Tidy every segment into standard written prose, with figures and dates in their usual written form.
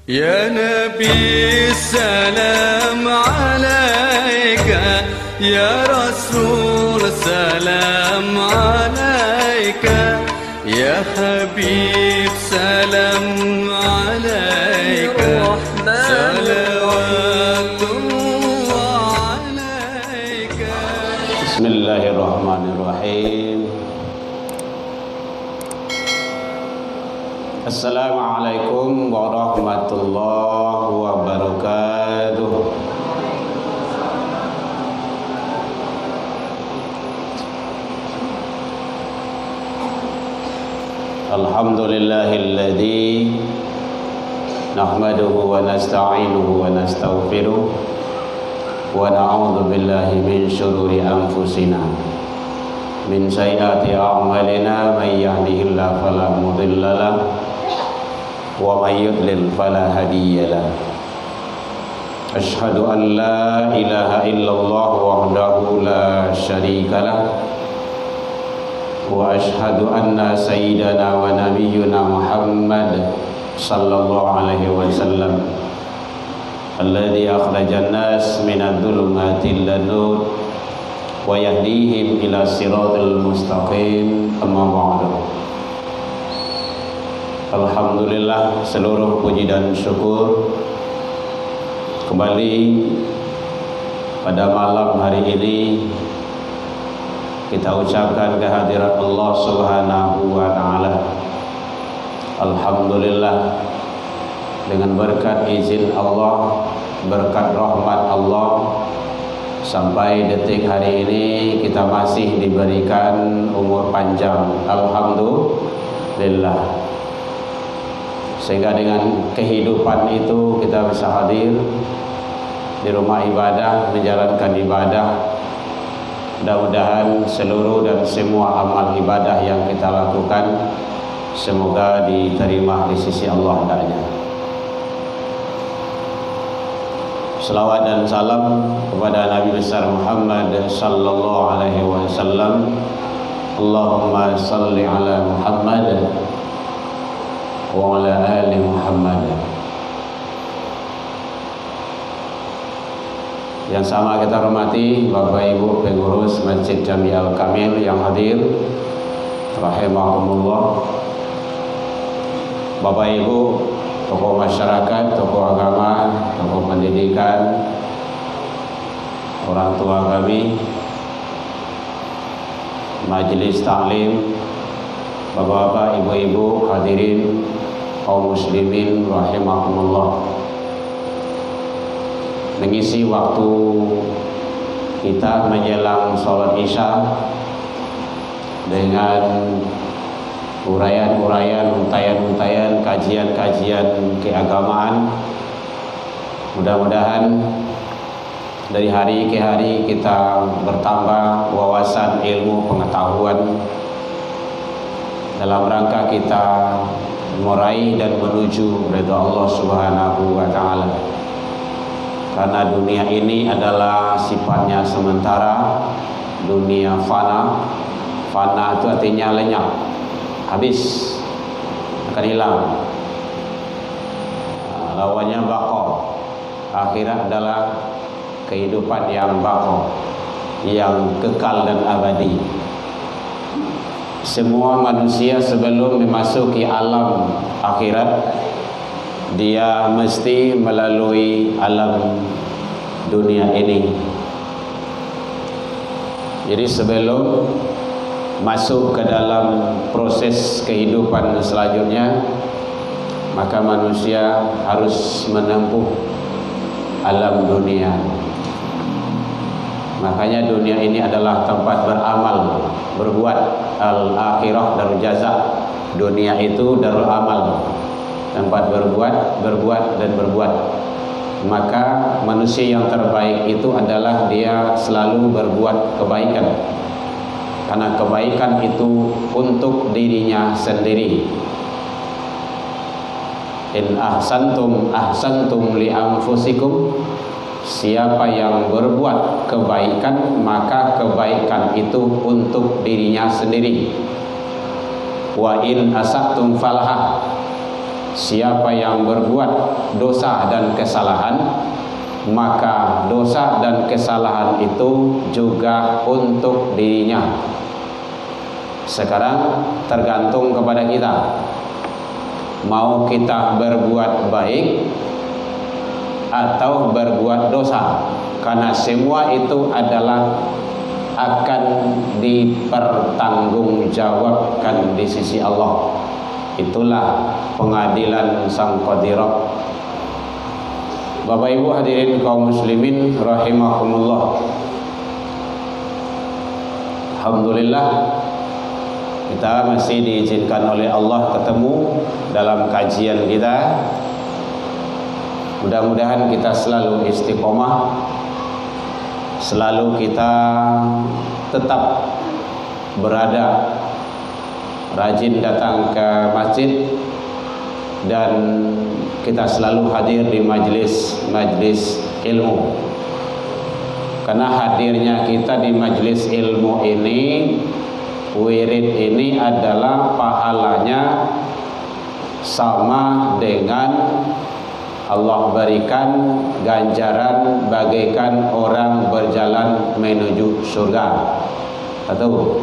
يا نبي السلام عليك، يا رسول سلام عليك، يا حبيب سلام عليك، صلوات الله عليك. بسم الله الرحمن الرحيم. Assalamualaikum warahmatullahi wabarakatuh. Alhamdulillahilladzi nahmaduhu wa nasta'inuhu wa nastaghfiruh wa na'udzu billahi min syururi anfusina min sayyiati a'malina may yahdihillahu fala mudilla lahu wa may yudlil fala hadiyalah. Asyhadu an la ilaha illallah wahdahu la syarikalah wa asyhadu anna sayyidana wa nabiyyuna Muhammad sallallahu alaihi wasallam alladzi akhrajan nas minadh dhulumati ilan nur wa yahdihim ila siratal mustaqim. Amma ba'du. Alhamdulillah, seluruh puji dan syukur kembali pada malam hari ini kita ucapkan kehadirat Allah Subhanahu wa taala. Alhamdulillah, dengan berkat izin Allah, berkat rahmat Allah, sampai detik hari ini kita masih diberikan umur panjang. Alhamdulillah. Sehingga dengan kehidupan itu kita bisa hadir di rumah ibadah, menjalankan ibadah. Mudah-mudahan seluruh dan semua amal ibadah yang kita lakukan semoga diterima di sisi Allah adanya. Selawat dan salam kepada Nabi besar Muhammad sallallahu alaihi wasallam. Allahumma salli ala Muhammad wa ala ali Muhammad. Yang sama kita hormati Bapak Ibu pengurus Masjid Jami Al-Kamil yang hadir, rahimakumullah. Bapak Ibu tokoh masyarakat, tokoh agama, tokoh pendidikan, orang tua kami, majelis taklim, bapak-bapak, ibu-ibu, hadirin kaum muslimin rahimakumullah. Mengisi waktu kita menjelang sholat isya dengan uraian-uraian, untayan-untayan, kajian-kajian keagamaan. Mudah-mudahan dari hari ke hari kita bertambah wawasan, ilmu, pengetahuan dalam rangka kita meraih dan menuju ridha Allah Subhanahu wa taala. Karena dunia ini adalah sifatnya sementara, dunia fana. Fana itu artinya lenyap, habis, akan hilang. Lawannya baqa. Akhirat adalah kehidupan yang baqa, yang kekal dan abadi. Semua manusia sebelum memasuki alam akhirat, dia mesti melalui alam dunia ini. Jadi sebelum masuk ke dalam proses kehidupan selanjutnya, maka manusia harus menempuh alam dunia. Makanya dunia ini adalah tempat beramal, berbuat. Al-akhirah darul jaza. Dunia itu darul amal, tempat berbuat dan berbuat. Maka manusia yang terbaik itu adalah dia selalu berbuat kebaikan. Karena kebaikan itu untuk dirinya sendiri. In ahsantum ahsantum li anfusikum. Siapa yang berbuat kebaikan, maka kebaikan itu untuk dirinya sendiri. Wa in asatum falaha. siapa yang berbuat dosa dan kesalahan, maka dosa dan kesalahan itu juga untuk dirinya. Sekarang tergantung kepada kita, mau kita berbuat baik atau berbuat dosa, karena semua itu adalah akan dipertanggungjawabkan di sisi Allah. Itulah pengadilan Sang Qadirah. Bapak Ibu hadirin kaum muslimin rahimakumullah. Alhamdulillah kita masih diizinkan oleh Allah ketemu dalam kajian kita. Mudah-mudahan kita selalu istiqomah, selalu kita tetap berada, rajin datang ke masjid, dan kita selalu hadir di majlis ilmu. Karena hadirnya kita di majlis ilmu ini, wirid ini adalah pahalanya sama dengan Allah berikan ganjaran bagaikan orang berjalan menuju surga. Satu.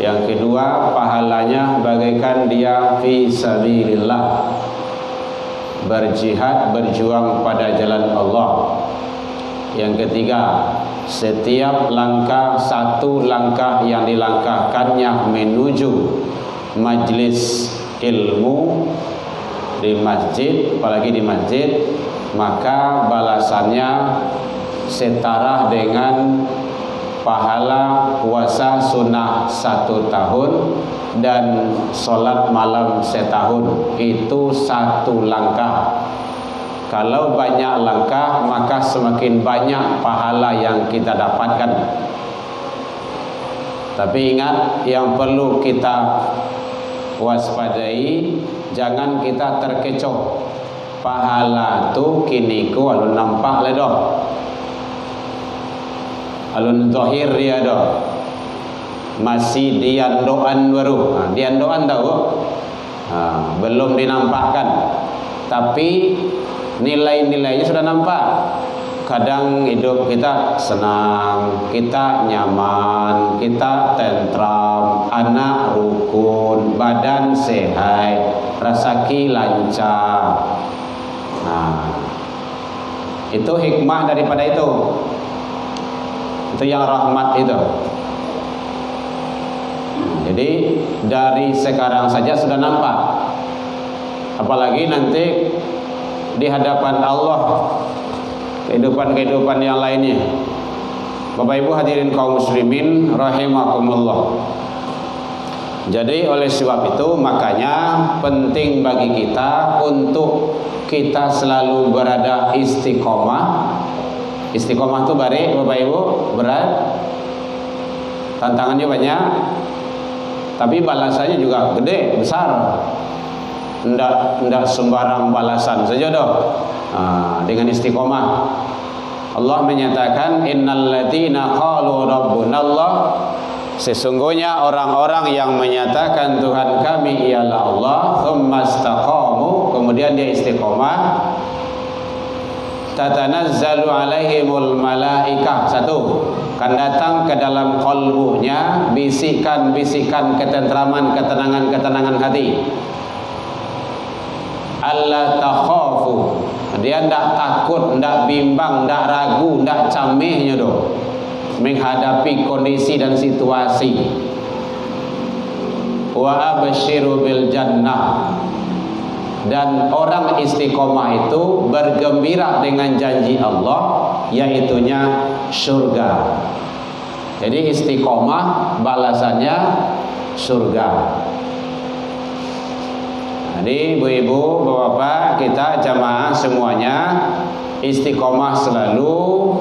Yang kedua, pahalanya bagaikan dia fi sabilillah, berjihad, berjuang pada jalan Allah. Yang ketiga, setiap langkah, satu langkah yang dilangkahkannya menuju majlis ilmu di masjid, apalagi di masjid, maka balasannya setara dengan pahala puasa sunnah 1 tahun dan sholat malam setahun. Itu satu langkah. Kalau banyak langkah, maka semakin banyak pahala yang kita dapatkan. Tapi ingat, yang perlu kita waspadai, jangan kita terkecoh. Pahala tu kini ku alun nampak le doh, alun zahir dia doh, masih diandoan baru. Diandoan tahu, belum dinampakkan, tapi nilai-nilainya sudah nampak. Kadang hidup kita senang, kita nyaman, kita tentram, anak rukun, badan sehat, rezeki lancar. Itu hikmah daripada itu. Itu yang rahmat itu. Jadi dari sekarang saja sudah nampak, apalagi nanti di hadapan Allah, kehidupan-kehidupan yang lainnya. Bapak Ibu hadirin kaum muslimin rahimakumullah. Jadi oleh sebab itu, makanya penting bagi kita untuk kita selalu berada istiqomah. Istiqomah itu baik Bapak Ibu, berat, tantangannya banyak, tapi balasannya juga gede, besar. Ndak sembarang balasan saja doh. Dengan istiqomah, Allah menyatakan innalladzina qalu rabbunallah, sesungguhnya orang-orang yang menyatakan Tuhan kami ialah Allah, tsumastaqamu, kemudian dia istiqomah, tatanazzalu alaihimul malaikah. Satu, akan datang ke dalam qalbunya bisikan-bisikan ketentraman, ketenangan hati. Allah takhafu, dia tidak takut, tidak bimbang, tidak ragu, tidak camehnya doh menghadapi kondisi dan situasi. Wa absyiru bil jannah, dan orang istiqomah itu bergembira dengan janji Allah, yaitunya surga. Jadi istiqomah balasannya surga. Jadi ibu-ibu, bapak-bapak, kita jamaah semuanya istiqomah selalu,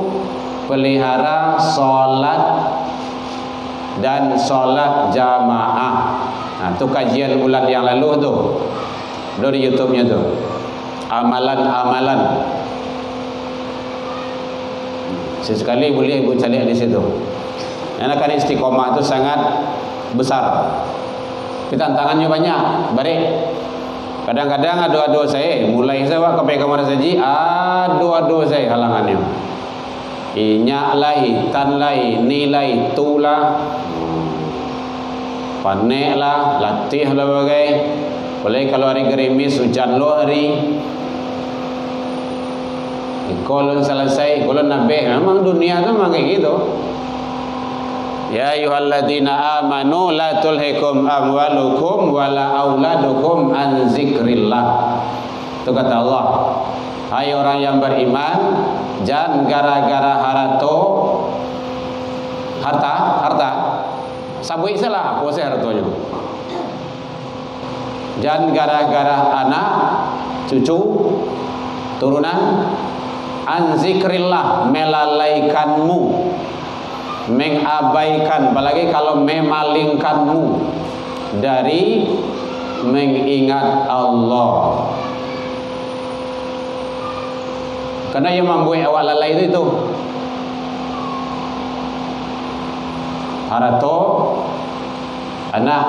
pelihara sholat dan sholat jamaah. Itu kajian bulan yang lalu tuh, dari YouTube-nya tuh, amalan-amalan. Sesekali boleh ibu cari di situ. Karena kan istiqomah itu sangat besar. Tantangannya banyak, baik. Kadang-kadang ado-ado saya, mulai saya sampai kamar saji, ado-ado saya halangannya. Inyak lai, tan lai, nilai tulah, panek lah, latih lah bagai. Boleh kalau hari gerimis, hujan lo hari. Kalau selesai, kalau nabeh, memang dunia tu memang kayak gitu. Ya ayyuhalladzina amanu la tulhikum amwalukum wala auladukum an zikrillah. Itu kata Allah. Hai orang yang beriman, jangan gara-gara harta sabui salah apa saya hartanya. Jangan gara-gara anak, cucu, turunan an zikrillah, melalaikanmu, mengabaikan, apalagi kalau memalingkanmu dari mengingat Allah. Karena yang membuat awak lalai itu harato anak.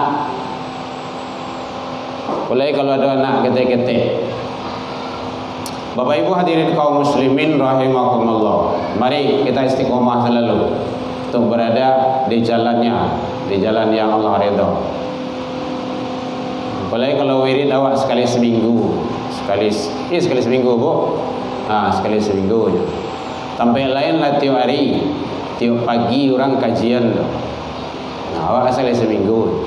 Boleh kalau ada anak ketek-ketek. Bapak Ibu hadirin kaum muslimin rahimakumullah. Mari kita istiqomah selalu untuk berada di jalannya, di jalan yang Allah ridha. Boleh kalau wirid awak sekali seminggu, sekali seminggu bu. Sekali seminggu. Sampai lain lah tiap hari, tiap pagi orang kajian. Awak sekali seminggu.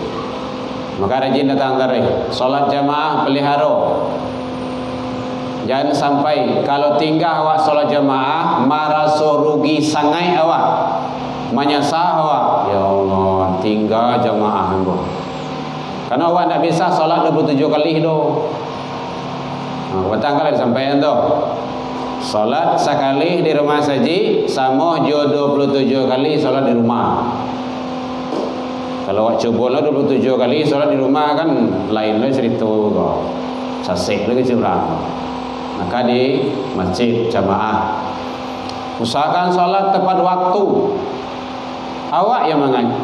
Maka rajin datang dari solat jamaah pelihara. Jangan sampai kalau tinggal awak solat jamaah merasa rugi sangai awak, menyesal awak. Ya Allah, tinggal jamaah bu. Karena awak tak bisa solat 27 kali tu. Petang kali sampaian tu. Solat sekali di rumah saji sama jo 27 kali solat di rumah. Kalau awak coba lah 27 kali solat di rumah kan lain lah cerita kau. Sasek lagi curang. Maka di masjid jamaah usahakan solat tepat waktu. Awak yang mengaji.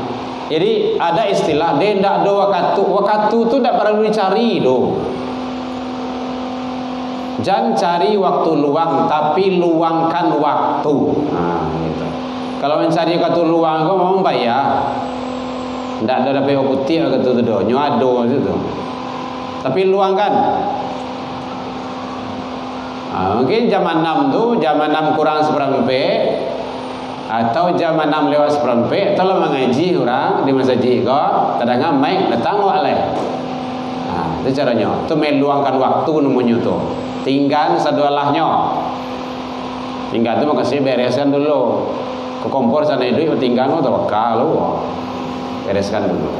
Jadi ada istilah dia tidak ada waktu. Waktu tu tidak perlu dicari do. Jangan cari waktu luang, tapi luangkan waktu. Gitu. Kalau mencari waktu luang, kau mau bayar. Tidak ada dapat putih atau tu do, nyado itu. Tapi luangkan. Mungkin zaman 6 tu, zaman 6 kurang seperempat, atau zaman 6 lewat seperempat, atau mengaji orang di masjid kau, kadang-kadang mic datang awak lain. Itu caranya. Itu meluangkan waktu namanya tu. Tinggal sadalahnya. Tinggal tu makasih bereskan dulu. Ke kompor sana itu tinggal tu tawakal lu. Bereskan dulu.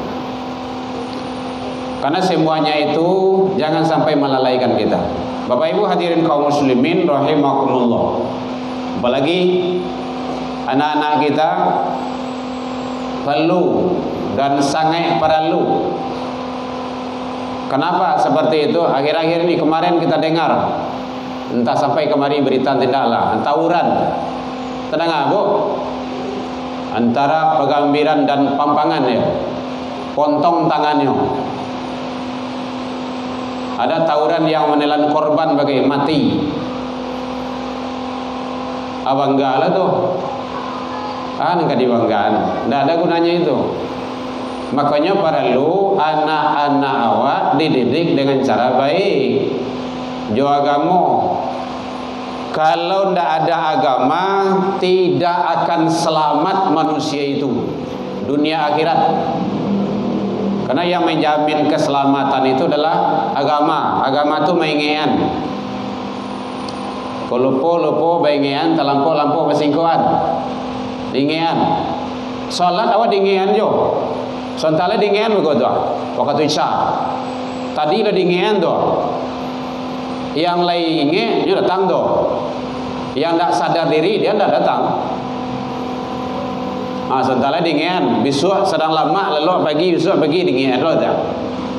Karena semuanya itu jangan sampai melalaikan kita. Bapak Ibu hadirin kaum muslimin rahimakumullah. Apalagi anak-anak kita perlu dan sangat perlu. Kenapa seperti itu? Akhir-akhir ini kemarin kita dengar, entah sampai kemari berita tidaklah, tawuran. Tenang bu, antara Pegambiran dan Pampangan ya, pontong tangannya. Ada tawuran yang menelan korban bagi mati. Abangga lah tuh. Enggak dibanggaan, tidak ada gunanya itu. Makanya perlu anak-anak awak dididik dengan cara baik. Jo agama. Kalau tidak ada agama, tidak akan selamat manusia itu dunia akhirat. Karena yang menjamin keselamatan itu adalah agama. Agama itu mengingat. Kalau lupa mengingat, terlampau bersingkuhan. Dingian. Salat awak dingian jo. Sontale dingian begitu. Waktu Isya. Tadi dah dingian tu. Yang lainnya dia datang tu. Yang tak sadar diri dia tak datang. Sontale dingian. Besok sedang lama lalu pagi besok pagi dingian tu dah.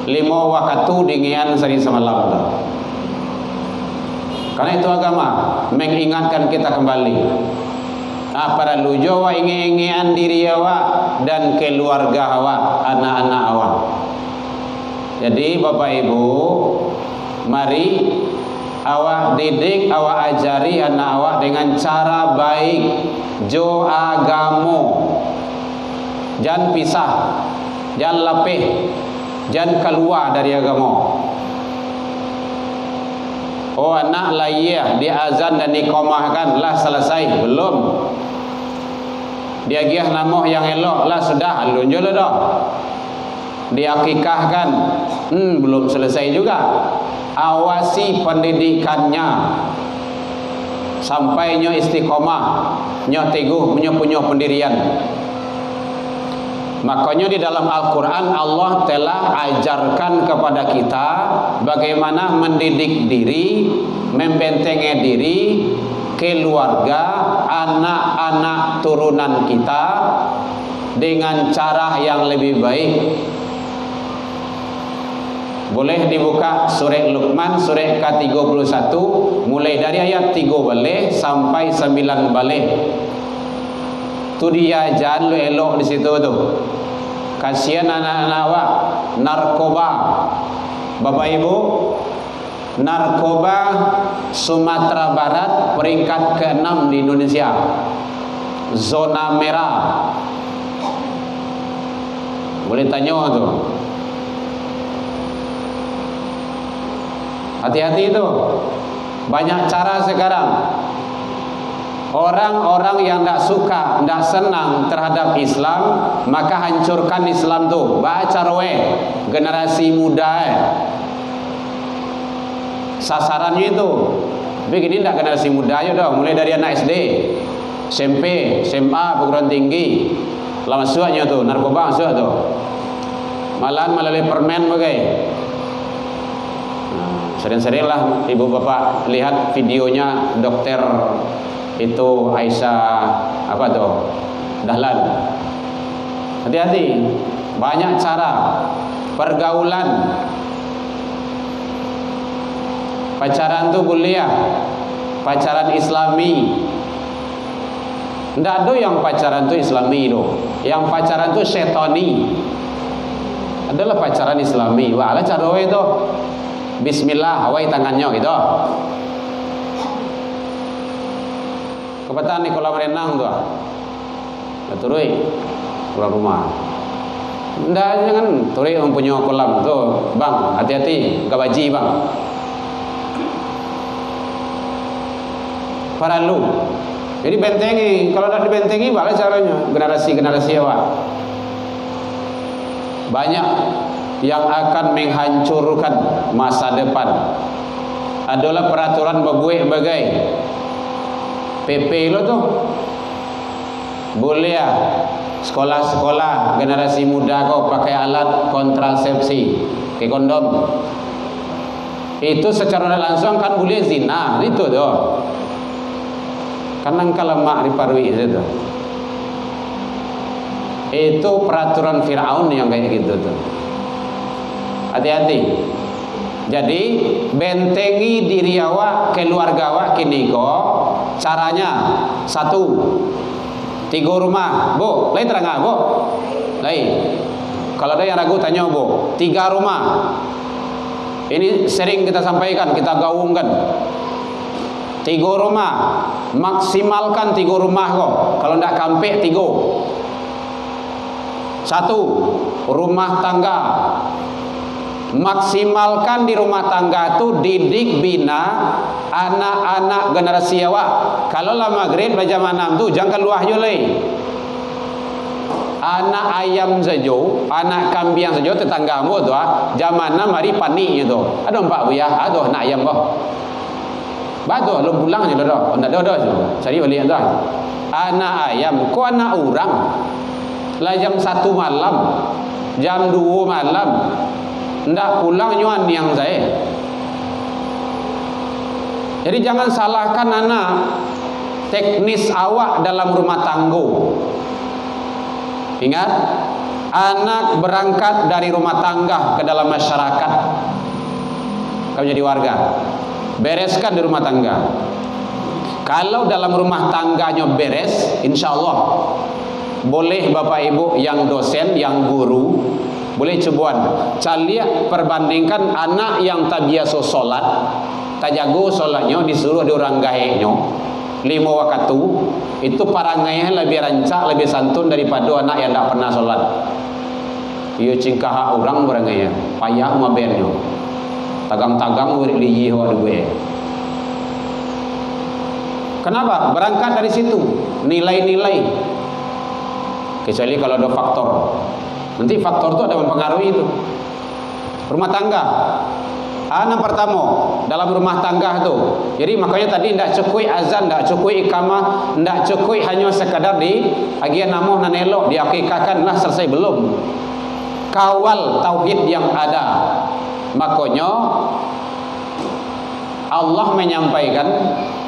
5 waktu dingian sehari semalam tu. Karena itu agama mengingatkan kita kembali. Para lujo wa ingin diri awak dan keluarga awak, anak-anak awak. Jadi Bapak Ibu, mari awak didik, awak ajari anak awak dengan cara baik, jo agamo. Jangan pisah, jangan lapih, jangan keluar dari agama. Oh anak layah dia azan dan iqamahkan lah selesai, belum. Dia giah nama yang elok lah sudah, lunjul dah. Dia akikahkan, belum selesai juga. Awasi pendidikannya sampai nyo istiqomah, nyo teguh, nyo punya pendirian. Makanya di dalam Al-Quran Allah telah ajarkan kepada kita bagaimana mendidik diri, membentengi diri, keluarga, anak-anak turunan kita dengan cara yang lebih baik. Boleh dibuka surah Luqman surah ke-31 mulai dari ayat 3 balik sampai 9 balik. Tu dia jangan lu elok di situ tu. Kasihan anak-anak awak narkoba. Bapak Ibu, narkoba Sumatera Barat peringkat ke-6 di Indonesia. Zona merah. Boleh tanya tu. Hati-hati itu. Banyak cara sekarang. Orang-orang yang tidak suka, tidak senang terhadap Islam, maka hancurkan Islam tu. Baca roe generasi muda. Sasarannya itu. Begini tidak generasi muda aja dah. Mulai dari anak SD, SMP, SMA, perguruan tinggi. Lama suaknya tu, narkoba suak tu. Malahan melalui permen bagai. Sering-seringlah ibu bapak lihat videonya dokter itu Aisyah apa tuh Dahlan. Hati-hati, banyak cara pergaulan. Pacaran tuh boleh ya, pacaran Islami. Ndak ada yang pacaran tuh Islami doh. Yang pacaran tuh syetani. Adalah pacaran Islami. Wah, ala cara itu. Bismillah, hawai tangannya gitu. Kebetulan di kolam renang tu. Turui keluar rumah. Ndak jangan turui mempunyai kolam tu, bang. Hati-hati, gabaji bang. Paralu. Jadi bentengi. Kalau tidak dibentengi, bagaimana caranya? Generasi-generasi awak. Banyak yang akan menghancurkan masa depan. Adalah peraturan bagai PP lo tuh. Boleh ya sekolah-sekolah generasi muda kau pakai alat kontrasepsi, kayak kondom. Itu secara langsung kan boleh zina, itu tuh. Karena engkau lemak di parwi itu. Itu peraturan Firaun yang kayak gitu tuh. Hati-hati. Jadi bentengi diri awak, keluarga awak kini kok. Caranya 1, 3 rumah. Bu, lain terang bu. Lain. Kalau ada yang ragu tanya bu. 3 rumah. Ini sering kita sampaikan, kita gaungkan. 3 rumah. Maksimalkan 3 rumah kok. Kalau tidak kampek 3. 1, rumah tangga. Maksimalkan di rumah tangga itu didik bina anak-anak generasi awak. Kalau lah maghrib jam 6 tu jangan keluar julai. Anak ayam saja, anak kambing saja tetanggamu tu jam 6 mari panik tu. Ada empat buaya, ada anak ayam kau. Batu belum pulang je dah. Ndak ada cari balik tu. Anak ayam, kau anak orang. Lah jam 1 malam, jam 2 malam. Ndak pulang nyuan yang saya. Jadi jangan salahkan anak teknis awak dalam rumah tangga. Ingat, anak berangkat dari rumah tangga ke dalam masyarakat. Kau jadi warga. Bereskan di rumah tangga. Kalau dalam rumah tangganya beres, insya Allah boleh bapak ibu yang dosen, yang guru Boleh cobuan. Caliak perbandingkan anak yang tak biasa solat, tak jago solatnya, disuruh diorang gaeknya 5 waktu, itu parangainya lebih rancak, lebih santun daripada anak yang tak pernah solat. Ia cingkah orang parangainya, payah mabennya. Tagang-tagang urik liyi hawa gue. Kenapa? Berangkat dari situ, nilai-nilai. Kecuali kalau ada faktor. Nanti faktor itu ada mempengaruhi itu. Rumah tangga. Yang pertama dalam rumah tangga itu. Jadi makanya tadi tidak cukup azan, tidak cukup iqamah, tidak cukup hanya sekadar di agian namoh nan elok diakikahkan lah selesai, belum. Kawal tauhid yang ada. Makanya Allah menyampaikan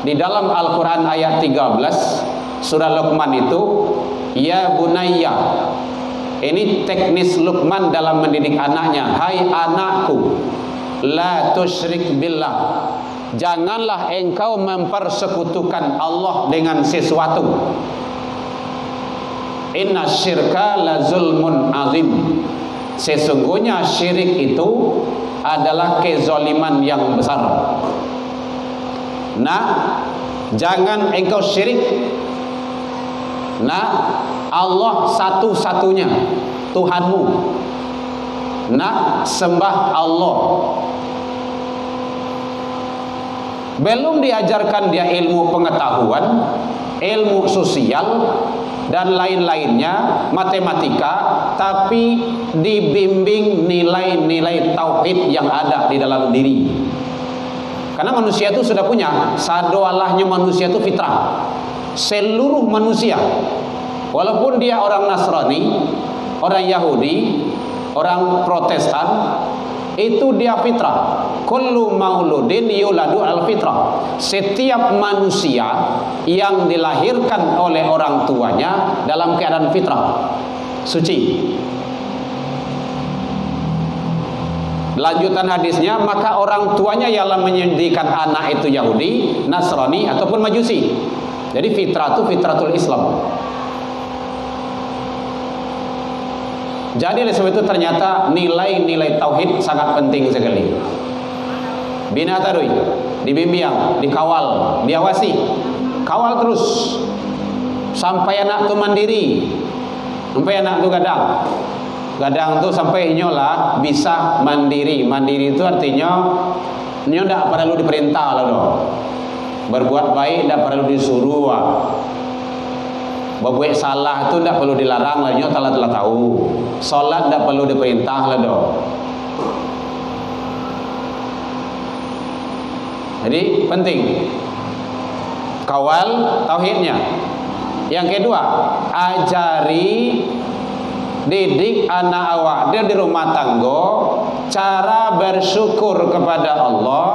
di dalam Al-Quran ayat 13 surah Luqman itu, ya bunayya. Ini teknis Luqman dalam mendidik anaknya. Hai anakku, la tusyrik billah, janganlah engkau mempersekutukan Allah dengan sesuatu. Inna syirka la zulmun azim, sesungguhnya syirik itu adalah kezaliman yang besar. Nah, jangan engkau syirik. Nah, Allah satu-satunya Tuhanmu. Nah, sembah Allah. Belum diajarkan dia ilmu pengetahuan, ilmu sosial dan lain-lainnya, matematika, tapi dibimbing nilai-nilai tauhid yang ada di dalam diri. Karena manusia itu sudah punya sadoalahnya, manusia itu fitrah. Seluruh manusia, walaupun dia orang Nasrani, orang Yahudi, orang Protestan, itu dia fitrah. Kullu mauludin yuladu al fitrah. Setiap manusia yang dilahirkan oleh orang tuanya dalam keadaan fitrah, suci. Lanjutan hadisnya, maka orang tuanya ialah menjadikan anak itu Yahudi, Nasrani ataupun Majusi. Jadi fitrah itu fitratul Islam. Jadi oleh sebab itu ternyata nilai-nilai tauhid sangat penting sekali. Bina tarui, dibimbing, dikawal, diawasi, kawal terus sampai anak itu mandiri, sampai anak itu gadang itu sampai nyola bisa mandiri. Mandiri itu artinya nyo tidak perlu diperintah loh. Berbuat baik tidak perlu disuruh. Berbuat salah itu tidak perlu dilarang lah, nyo telah tahu. Salat tidak perlu diperintah lah doh. Jadi penting kawal tauhidnya. Yang kedua, ajari, didik anak awak dia di rumah tangga cara bersyukur kepada Allah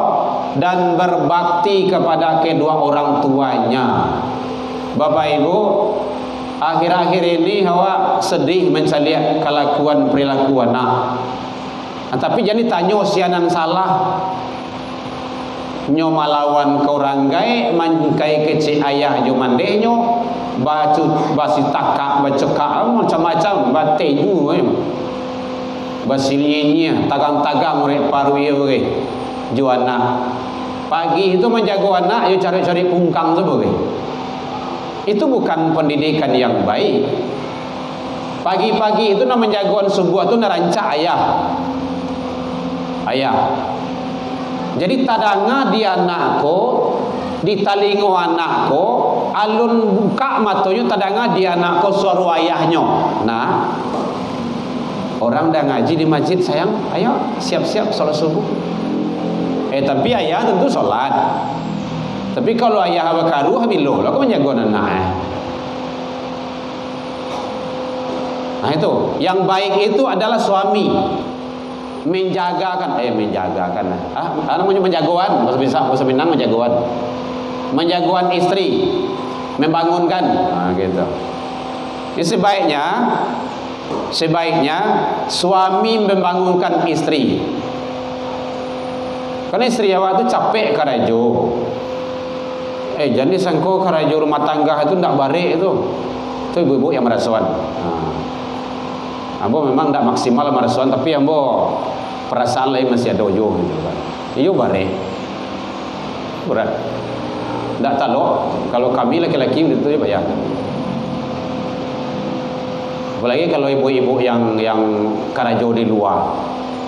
dan berbakti kepada kedua orang tuanya. Bapak Ibu, akhir-akhir ini awak sedih mencari kelakuan perilaku anak. Tapi jadi tanya sianan salah. Nyo malawan ke orang gai, mankai kecil ayah jo mandehnya, bacu basi takak, bacekak macam-macam, bateju, basilinya, tagang-tagang mereka paruya mereka, jo anak. Pagi itu menjaga anak, yo cari-cari pungkang sebagai. Itu bukan pendidikan yang baik. Pagi-pagi itu nak menjagoan sebuah itu nerancak ayah. Jadi tadanga di anakku, di talingo anakku, alun buka matanya tadanga di anakku suara ayahnya. Nah, orang dah ngaji di masjid, sayang, ayo siap-siap sholat subuh. Tapi ayah tentu sholat. Tapi kalau ayah bakaru habiloh, lah kau menjaga anak. Nah itu, yang baik itu adalah suami menjagakan, namanya menjagoan, bahasa Minang menjagoan, menjagoan istri, membangunkan, nah gitu. Ini sebaiknya suami membangunkan istri, karena istri awak itu capek karajo. Jadi sangko karajo rumah tangga itu tidak barik itu ibu-ibu yang merasuan. Ambo memang tidak maksimal marasuan, tapi ambo perasaan lain masih ada yo gitu kan. Iyo bare berat. Tidak tahu kalau kami laki-laki itu ya bayar. Apalagi kalau ibu-ibu yang karajo di luar,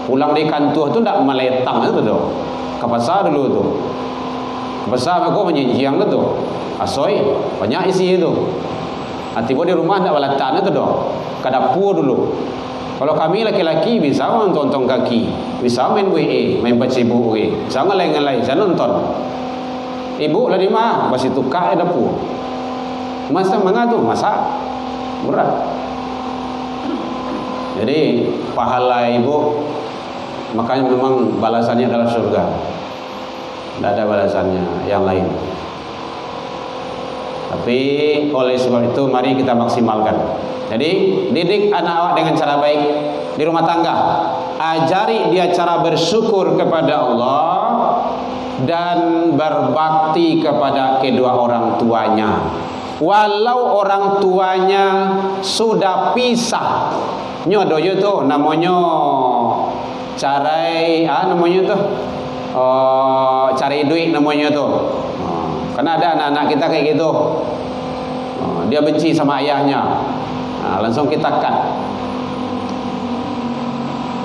pulang di kantor tu tidak meletang itu tu, ke pasar dulu tu, ke pasar aku menyiang tu, asoy banyak isi itu. Tiba di rumah tidak balatan itu tu, ke dapur dulu. Kalau kami laki-laki bisa nonton kaki, bisa main WE, main pacibu WE, bisa ngelai-ngelai, bisa nonton. Ibu lah di mana? Masih tukar dapur. Masa mana tu? Masak berat. Jadi pahala ibu, makanya memang balasannya adalah surga. Tidak ada balasannya yang lain. Tapi oleh sebab itu mari kita maksimalkan. Jadi didik anak awak dengan cara baik di rumah tangga. Ajari dia cara bersyukur kepada Allah dan berbakti kepada kedua orang tuanya. Walau orang tuanya sudah pisah. Nyodo itu namanya carai namanya tuh cari duit namanya tuh. Karena ada anak-anak kita kayak gitu. Dia benci sama ayahnya. Langsung kita cut.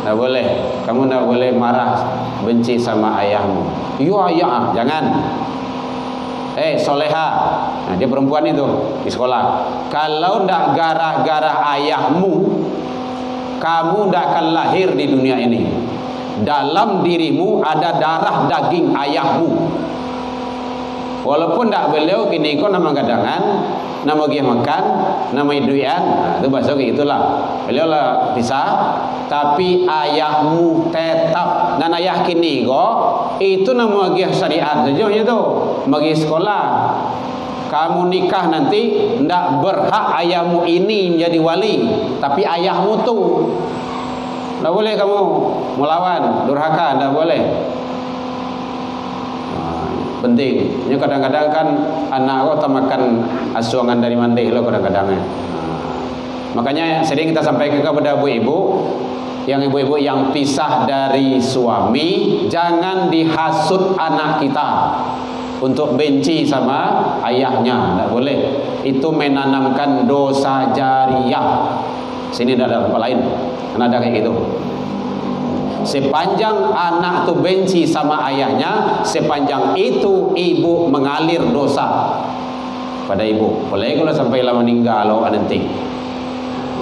Tak boleh. Kamu tak boleh marah benci sama ayahmu. Yo ayah, jangan. Soleha. Dia perempuan itu di sekolah. Kalau tak gara-gara ayahmu, kamu tak akan lahir di dunia ini. Dalam dirimu ada darah daging ayahmu. Walaupun tak beliau kini kau nama gadangan, nama dia makan, nama duian, itu bahasa kayak gitulah. Beliau lah pisah, tapi ayahmu tetap. Dan ayah kini kok itu nama dia syariat saja itu, bagi sekolah. Kamu nikah nanti ndak berhak ayahmu ini menjadi wali, tapi ayahmu tu. Ndak boleh kamu melawan, durhaka, ndak boleh. Penting. Ini kadang-kadang kan anak kau tak makan asuangan dari mandi lo kadang-kadang. Makanya sering kita sampaikan kepada ibu-ibu yang pisah dari suami, jangan dihasut anak kita untuk benci sama ayahnya. Tidak boleh. Itu menanamkan dosa jariyah. Sini tidak ada tempat lain. Karena ada kayak gitu. Sepanjang anak tu benci sama ayahnya, sepanjang itu ibu mengalir dosa pada ibu. Apalagi kalau sampai lama meninggal lo nanti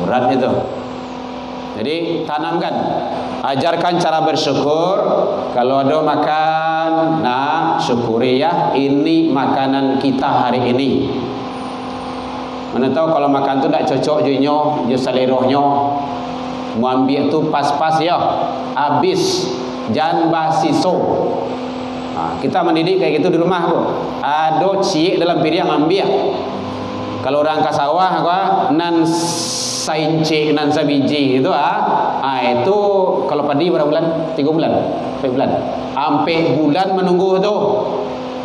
berat itu. Jadi tanamkan, ajarkan cara bersyukur. Kalau ada makan, nah syukuri ya, ini makanan kita hari ini. Mana tahu kalau makan tu tak cocok juinya, ju salerohnya. Mau ambil tu pas-pas ya, habis, jangan basiso. Kita mendidik kayak gitu di rumah bu. Ada ciek dalam piring ambil. Kalau orang ke sawah nan saince nan sabiji itu itu kalau padi berapa bulan? 3 bulan, 4 bulan. Sampai bulan menunggu tu.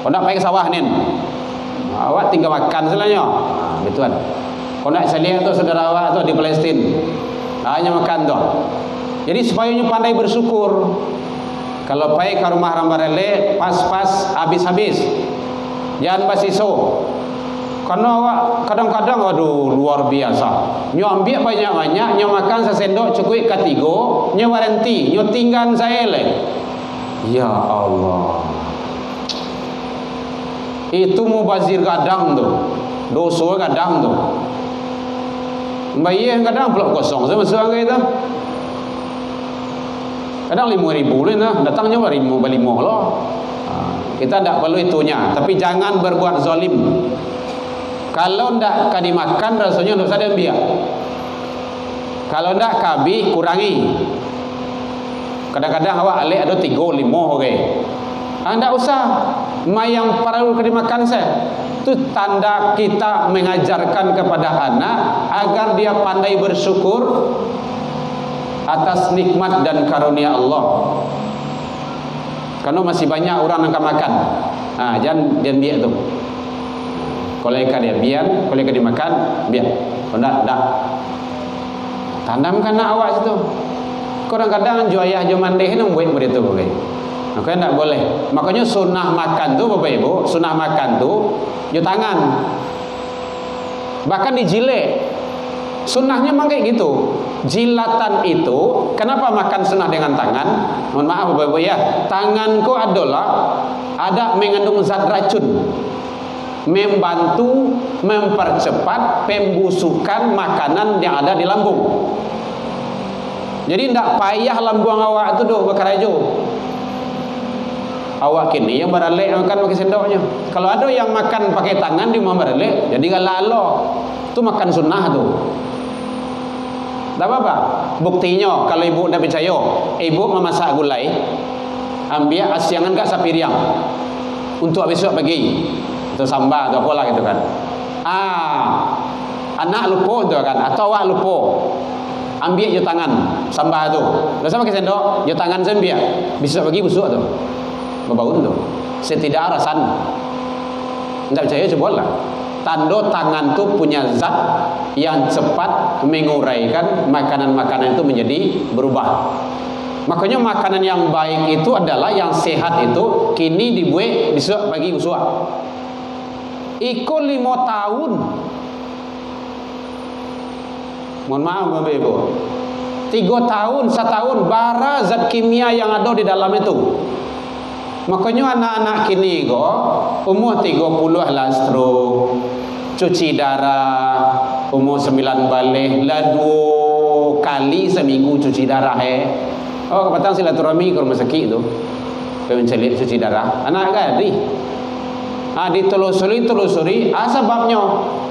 Kau nak pergi ke sawah nen. Awak tinggal makan selanya. Betulan. Kau nak saya tu saudara awak tu di Palestin. Hanya makan tu. Jadi supaya pandai bersyukur. Kalau pergi ke rumah rambarele, pas-pas, habis-habis. Jangan basiso. Karena awak kadang-kadang aduh luar biasa. Nyo ambil banyak-banyak, nyo makan sesendok cukup ketigo, nyo warranty, nyo tinggal saya le. Ya Allah. Itu mubazir kadang tu. Dosa kadang tu. Bayi yang kadang pula kosong sama seorang kita. Kadang 5.000 lah, datangnya 5.000 lah. Kita tidak perlu itunya, tapi jangan berbuat zalim. Kalau tidak kadi makan rasanya tidak usah diambil. Kalau tidak kabi kurangi. Kadang-kadang awak alik ada 3, 5 okay. Tidak usah. Mayang perlu kadi makan saya. Itu tanda kita mengajarkan kepada anak agar dia pandai bersyukur atas nikmat dan karunia Allah. Karena masih banyak orang yang makan. Jangan biar tu. Kalau ikan dia biar, kalau ikan dimakan biar. Kalau tak. Tanamkan anak awak situ. Kadang-kadang jo ayah jo mandeh nang buat begitu bagai. Makanya tidak boleh. Makanya sunnah makan tu Bapak Ibu, sunnah makan tu jo tangan. Bahkan dijilek. Sunnahnya memang kayak gitu. Jilatan itu, kenapa makan sunnah dengan tangan? Mohon maaf Bapak Ibu ya, tanganku adalah ada mengandung zat racun, membantu mempercepat pembusukan makanan yang ada di lambung. Jadi tidak payah lambung awak itu doh berkarajo. Awak kini yang beralek makan pakai sendoknya. Kalau ada yang makan pakai tangan di rumah beralek, jadi galalo. Itu makan sunnah tu. Tak apa-apa. Buktinya kalau ibu tidak percaya, ibu memasak gulai, ambil asiangan kat sapiriang untuk besok pagi. Atau sambal atau apalah gitu kan. Anak lupa tu kan, atau awak lupa. Ambil je tangan sambal tu. Biasa pakai sendok, je tangan saya ambil. Besok pagi busuk tu. Berbau tu. Saya tidak rasan. Tidak percaya coba lah. Tanda tangan tu punya zat yang cepat menguraikan makanan-makanan itu menjadi berubah. Makanya makanan yang baik itu adalah yang sehat itu kini dibuat besok pagi busuk. Ikut 5 tahun. Mohon maaf Bapak Ibu, 3 tahun, 1 tahun bara zat kimia yang ada di dalam itu. Makanya anak-anak kini umur 30 lah stroke, cuci darah, umur 9 balik lah 2 kali seminggu cuci darah. Oh kepatang silaturahmi ke rumah sakit tu, pencelik cuci darah. Anak gadis ditelusuri sebabnya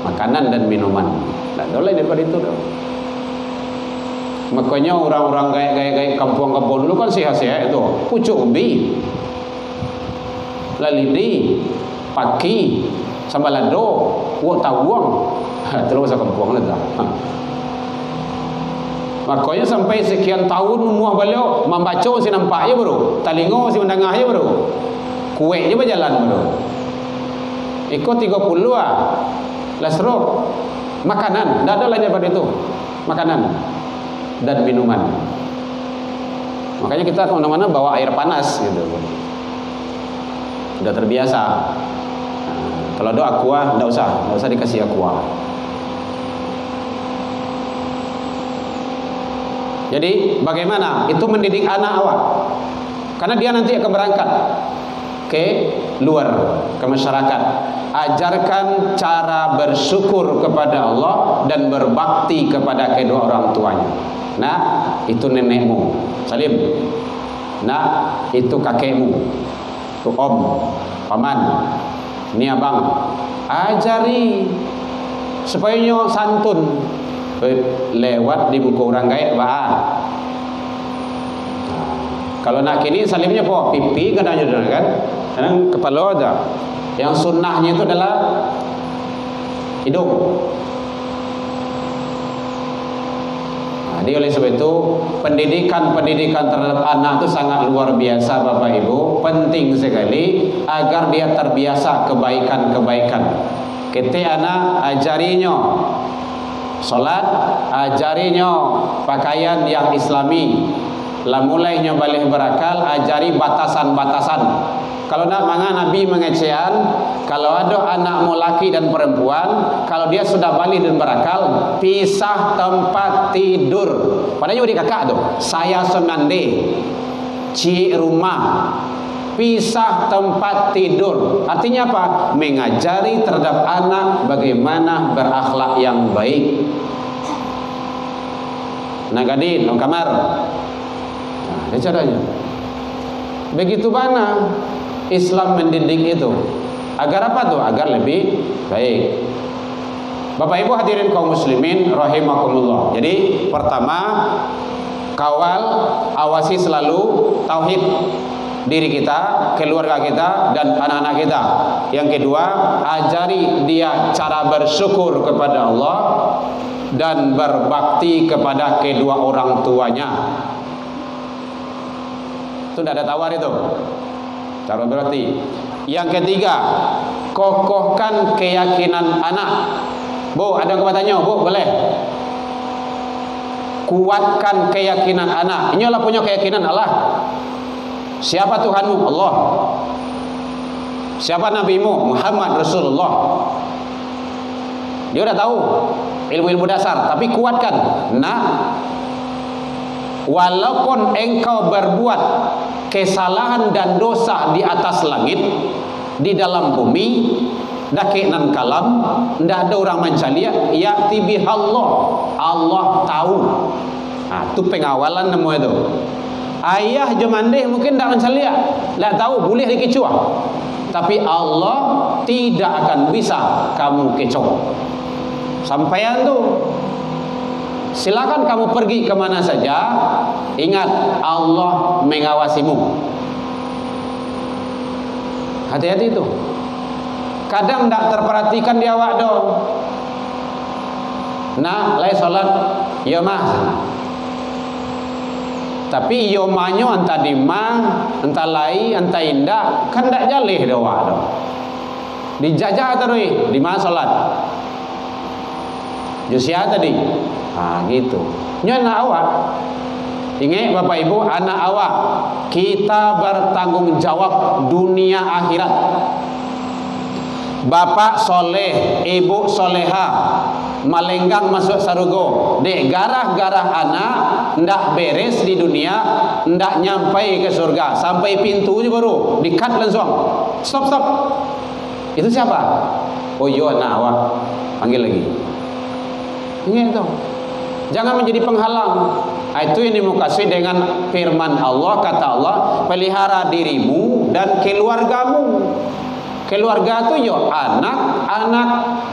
makanan dan minuman. Tak boleh daripada itu dah. Makanya orang-orang gaya kampung-kampung dulu kan sehat-sehat itu. Pucuk ubi, lalidi, paki, sambal lado, wok tawang. Terus kampung lah dah. Makanya sampai sekian tahun umur beliau membaca si nampak je baru, talingo si mendengar je baru, kuek je berjalan baru. Ikut 30 lasrok makanan, tak ada lain daripada itu. Makanan dan minuman. Makanya kita kemana-mana bawa air panas gitu. Sudah terbiasa. Kalau ada aqua, tidak usah dikasih aqua. Jadi bagaimana itu mendidik anak awak? Karena dia nanti akan berangkat ke luar, ke masyarakat. Ajarkan cara bersyukur kepada Allah dan berbakti kepada kedua orang tuanya. Nah, itu nenekmu, Salim. Nah, itu kakekmu, itu om, paman, ini abang. Ajari supaya santun. Lewat di buku orang gaib Kalau nak kini Salimnya apa? Pipi kadang kan? Kadang kepala aja. Yang sunnahnya itu adalah hidung. Jadi oleh sebab itu pendidikan terhadap anak itu sangat luar biasa Bapak Ibu, penting sekali agar dia terbiasa kebaikan-kebaikan. Kita anak ajarinya salat, ajarinya pakaian yang islami. Lah mulainya balik berakal, ajari batasan-batasan. Kalau nak mangan Nabi mengecehan, kalau ada anak laki dan perempuan, kalau dia sudah balik dan berakal, pisah tempat tidur. Padahal di kakak tu, saya senande, cik rumah, pisah tempat tidur. Artinya apa? Mengajari terhadap anak bagaimana berakhlak yang baik. Nagadin, no kamar. Nah, ini caranya. Begitu mana Islam mendidik itu? Agar apa tuh? Agar lebih baik. Bapak Ibu hadirin kaum muslimin rahimakumullah. Jadi pertama, kawal, awasi selalu tauhid diri kita, keluarga kita dan anak-anak kita. Yang kedua, ajari dia cara bersyukur kepada Allah dan berbakti kepada kedua orang tuanya. Itu tidak ada tawar itu. Cara berarti. Yang ketiga, kokohkan keyakinan anak. Bu, ada yang bertanya, Bu, boleh? kuatkan keyakinan anak. Inilah punya keyakinan Allah. Siapa Tuhanmu? Allah. Siapa nabimu? Muhammad Rasulullah. Dia udah tahu ilmu-ilmu dasar, tapi kuatkan. Nah, walaupun engkau berbuat kesalahan dan dosa di atas langit, di dalam bumi, dakik nan kalam, ndak ada orang mencalia, yakti bihallah, Allah tahu. Nah, itu pengawalan nemu itu. Ayah jemandeh mungkin ndak mencalia, ndak tahu, boleh dikecoh. Tapi Allah tidak akan bisa kamu kecoh. Sampaian tuh, silakan kamu pergi kemana saja, ingat Allah mengawasimu. Hati-hati itu. Kadang tak terperhatikan di awak dong. Nah, lay salat ya mah. Tapi yo manyo anta di mah, anta lai, anta indah, kan tak jalih do awak dong. Dijajah terus di mana salat. Jusia tadi. Ah gitu. Nya anak awak. Ingat Bapak Ibu, anak awak, kita bertanggung jawab dunia akhirat. Bapak soleh, ibu soleha, malenggang masuk sarugo. Dek garah-garah anak ndak beres di dunia, ndak nyampai ke surga. Sampai pintu aja baru dikat langsung. Stop. Itu siapa? Oh iya anak awak. Panggil lagi. Ingat itu. Jangan menjadi penghalang. Itu yang dimukasih dengan firman Allah. Kata Allah, pelihara dirimu dan keluargamu. Keluarga itu yo anak,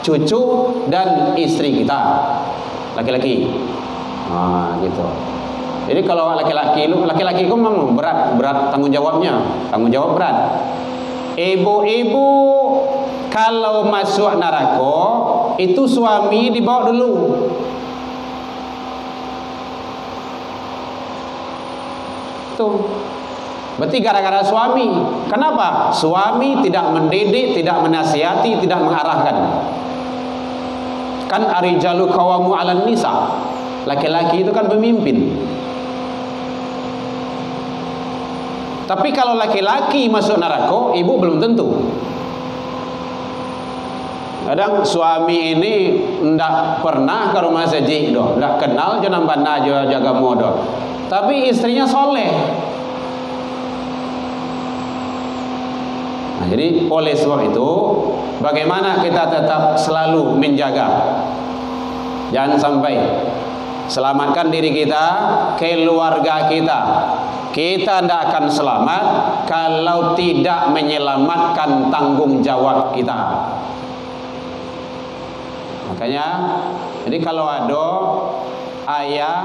cucu dan istri kita, laki-laki. Nah, gitu. Jadi kalau laki-laki itu memang berat tanggung jawabnya, tanggung jawab berat. Ibu-ibu kalau masuk neraka itu suami dibawa dulu. Tuh. Berarti gara-gara suami. Kenapa? Suami tidak mendidik, tidak menasihati, tidak mengarahkan. Kan arijalu qawamu 'alan nisa. Laki-laki itu kan pemimpin. Tapi kalau laki-laki masuk neraka, ibu belum tentu. Kadang suami ini ndak pernah ke rumah saji doh, ndak kenal jenam bana jaga modo. Tapi istrinya soleh. Nah, jadi oleh sebab itu, bagaimana kita tetap selalu menjaga, jangan sampai selamatkan diri kita, keluarga kita. Kita tidak akan selamat kalau tidak menyelamatkan tanggung jawab kita. Makanya, jadi kalau ada ayah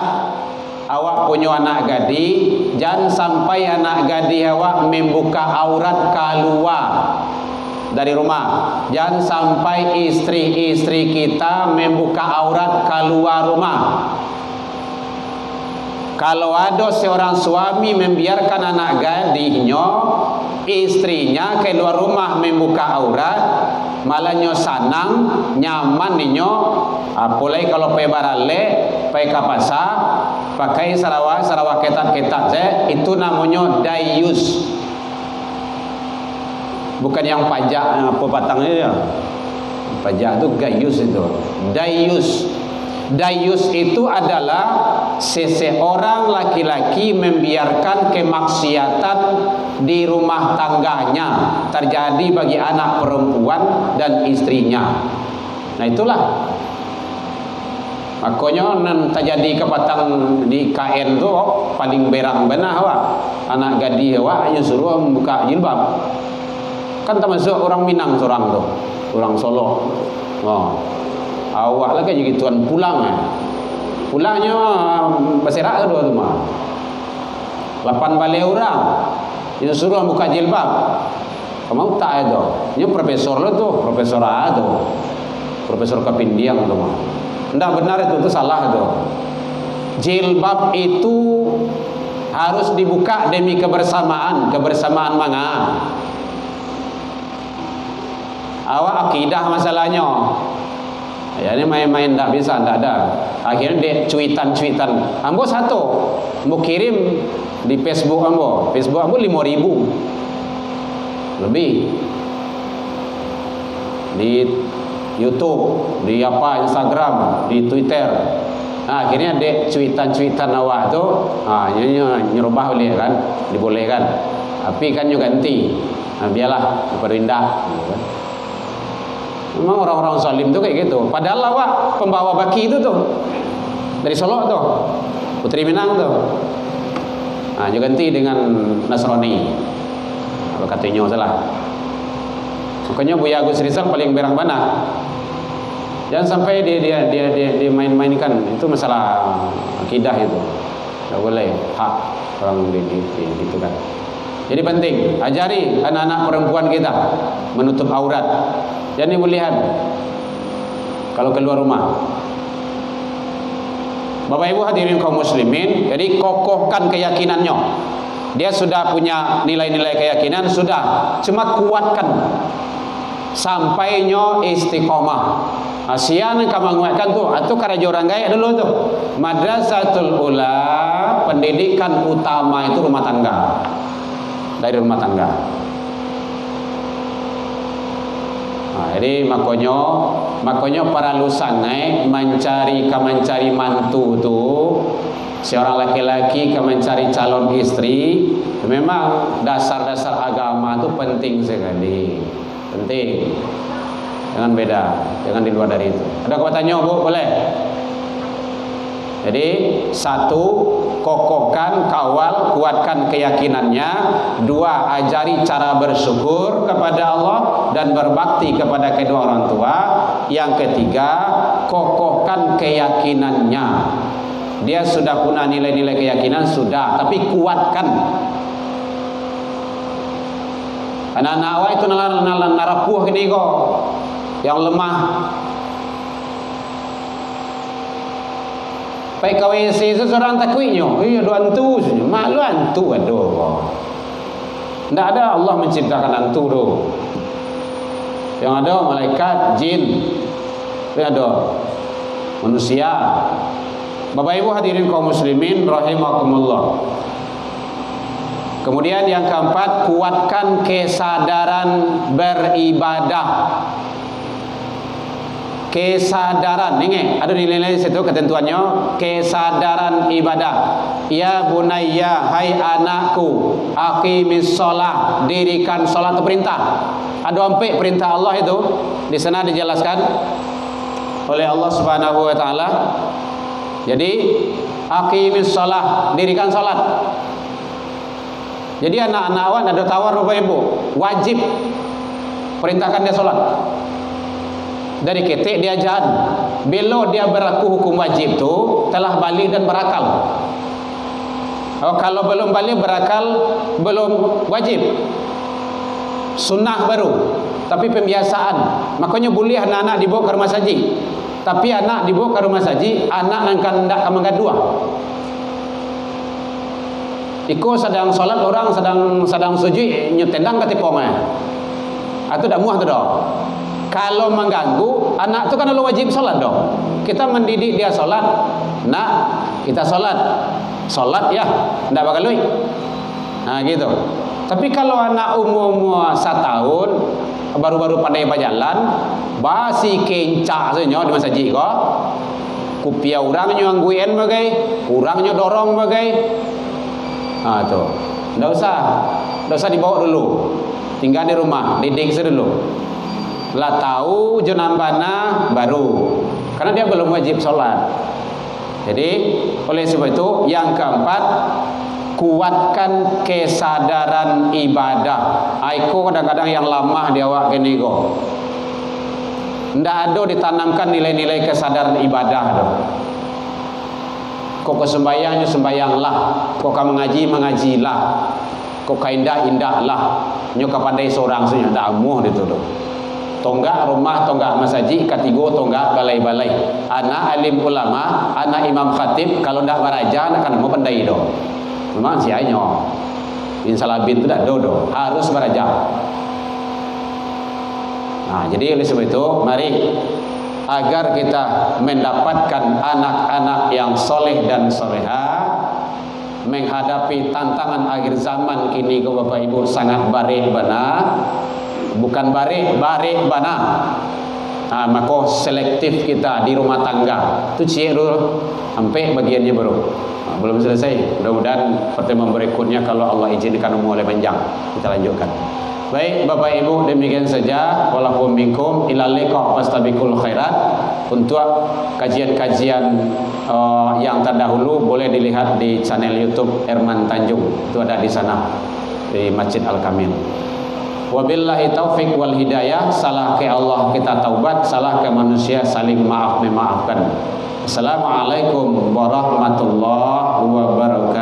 awak punya anak gadi, jangan sampai anak gadi awak membuka aurat keluar dari rumah. Jangan sampai istri-istri kita membuka aurat keluar rumah. Kalau ada seorang suami membiarkan anak gadinya, istrinya keluar rumah membuka aurat, malahnya sanang, nyaman dinyo, apalagi kalau pergi barale, pergi ke pasar, pakai sarawak ketat-ketat, itu namanya dayus. Bukan yang pajak apa batangnya ya. Pajak itu gayus itu. Dayus itu adalah seseorang laki-laki membiarkan kemaksiatan di rumah tangganya terjadi bagi anak perempuan dan istrinya. Nah itulah. Makanya nan terjadi kepatang di KN tu paling berang benar awak. Anak gadis awak yang suruh membuka jilbab. Kan termasuk orang Minang seorang tu, orang Solo. Oh. Awak lah kan jadi tuan pulang. Pulangnya berserak ke dua rumah. 8 balik orang. Yang suruh buka jilbab. Kamu tak itu. Ini profesor lah tu, profesor A tu. Profesor Kapindiang tu mah. Tidak benar itu salah itu. Jilbab itu harus dibuka demi kebersamaan mana? Awak akidah masalahnya. Ya ini main-main tak bisa, tak ada. Akhirnya dia cuitan. Ambo satu, ambo kirim di Facebook ambo 5.000 lebih. Di YouTube, di apa Instagram, di Twitter. Nah, akhirnya dia cuitan awak tu, nyerubah boleh kan, dibolehkan. Tapi kan juga ganti. Nah, biarlah diperindah. Memang orang-orang zalim tu kayak gitu. Padahal awak pembawa baki itu tuh dari Solo tuh, Putri Minang tuh. Nah, juga ganti dengan Nasrani. Apa katanya salah. Makanya Buya Agus Rizal paling berang mana. Jangan sampai dia main-mainkan. Itu masalah akidah itu. Tak boleh hak orang itu kan. Jadi penting ajari anak-anak perempuan kita menutup aurat. Jadi melihat kalau keluar rumah. Bapak Ibu hadirin kaum muslimin, jadi kokohkan keyakinannya. Dia sudah punya nilai-nilai keyakinan, sudah, cuma kuatkan sampainya istiqomah. Asian kamu menguatkan tuh, atau karaja orang gaya dulu tuh. Madrasatul Ula, pendidikan utama itu rumah tangga. Dari rumah tangga. Nah, jadi makanya para lusangai mencari mantu tu, seorang laki-laki mencari calon istri, memang dasar-dasar agama itu penting sekali, penting. Jangan beda, jangan di luar dari itu. Ada pertanyaan Bu, boleh? Jadi satu, kokohkan, kawal, kuatkan keyakinannya. Dua, ajari cara bersyukur kepada Allah dan berbakti kepada kedua orang tua. Yang ketiga, kokohkan keyakinannya. Dia sudah punya nilai-nilai keyakinan, sudah, tapi kuatkan. Anak-anak awak itu narapuh gini kok, yang lemah. Pai KWC seseorang takuinya, iya doa antu saja, malu antu aduh. Tidak ada Allah menciptakan antu tu. Yang ada malaikat, jin, yang ada manusia. Bapak Ibu hadirin kaum muslimin rahimakumullah. Kemudian yang keempat, kuatkan kesadaran beribadah. Kesadaran, ingat ada nilai-nilai situ ketentuannya, kesadaran ibadah. Ya bunayya, hai anakku, aqimis shalah, dirikan salat itu perintah. Ada empat perintah Allah itu di sana dijelaskan oleh Allah Subhanahu wa taala. Jadi aqimis shalah, dirikan salat. Jadi anak-anak awak ada tawar Bapak Ibu, wajib perintahkan dia salat. Dari ketik dia jahat. Bila dia berlaku hukum wajib tu telah balik dan berakal. Oh, kalau belum balik berakal, belum wajib. Sunnah baru, tapi pembiasaan. Makanya boleh anak-anak dibawa ke rumah saji. Tapi anak dibawa ke rumah saji, anak akan hendak menggadua. Iko sedang solat, orang sedang sujud nyetendang ke tipongnya. Atau dak muah tu dah. Kalau mengganggu, anak tu kan adalah wajib solat dong. Kita mendidik dia solat, nak kita solat ya, tidak bakal lui. Nah gitu. Tapi kalau anak umur 1 tahun, baru-baru pandai berjalan, basi kencak saja di masjid kok. Kupia orangnya angguin bagai, orangnya dorong bagai. Ah tu, tidak usah dibawa dulu. Tinggal di rumah, didik dulu. Lah tahu jenambana baru, karena dia belum wajib sholat. Jadi oleh sebab itu yang keempat, kuatkan kesadaran ibadah. Aiko kadang-kadang yang lama dia awak gini kok, ndak ada ditanamkan nilai-nilai kesadaran ibadah dong. Kok sembayangnya sembayanglah, kok mengajilah, kok indahlah, nyoka pandai seorang saja ndak amuh itu dong. Tonggak rumah, tonggak masjid, katigo tonggak balai-balai. Anak alim ulama, anak imam khatib, kalau ndak baraja akan mau pandai dong. Memang sianya. Insalabin itu dak dodo, harus baraja. Nah, jadi oleh sebab itu mari agar kita mendapatkan anak-anak yang soleh dan soleha, menghadapi tantangan akhir zaman kini ke Bapak Ibu sangat barik bana, bukan barik bana. Maka selektif kita di rumah tangga itu cik dulu sampai bagiannya baru belum selesai. Mudah-mudahan pertemuan berikutnya kalau Allah izinkan umur oleh panjang kita lanjutkan. Baik Bapak Ibu, demikian saja. Walaupun minkum ilal liqa fastabiqul khairat. Untuk kajian-kajian yang terdahulu boleh dilihat di channel YouTube Herman Tanjung. Itu ada di sana di Masjid Al-Kamil. Wabillahi taufik wal hidayah. Salah ke Allah kita taubat, salah ke manusia saling maaf memaafkan. Assalamualaikum warahmatullahi wabarakatuh.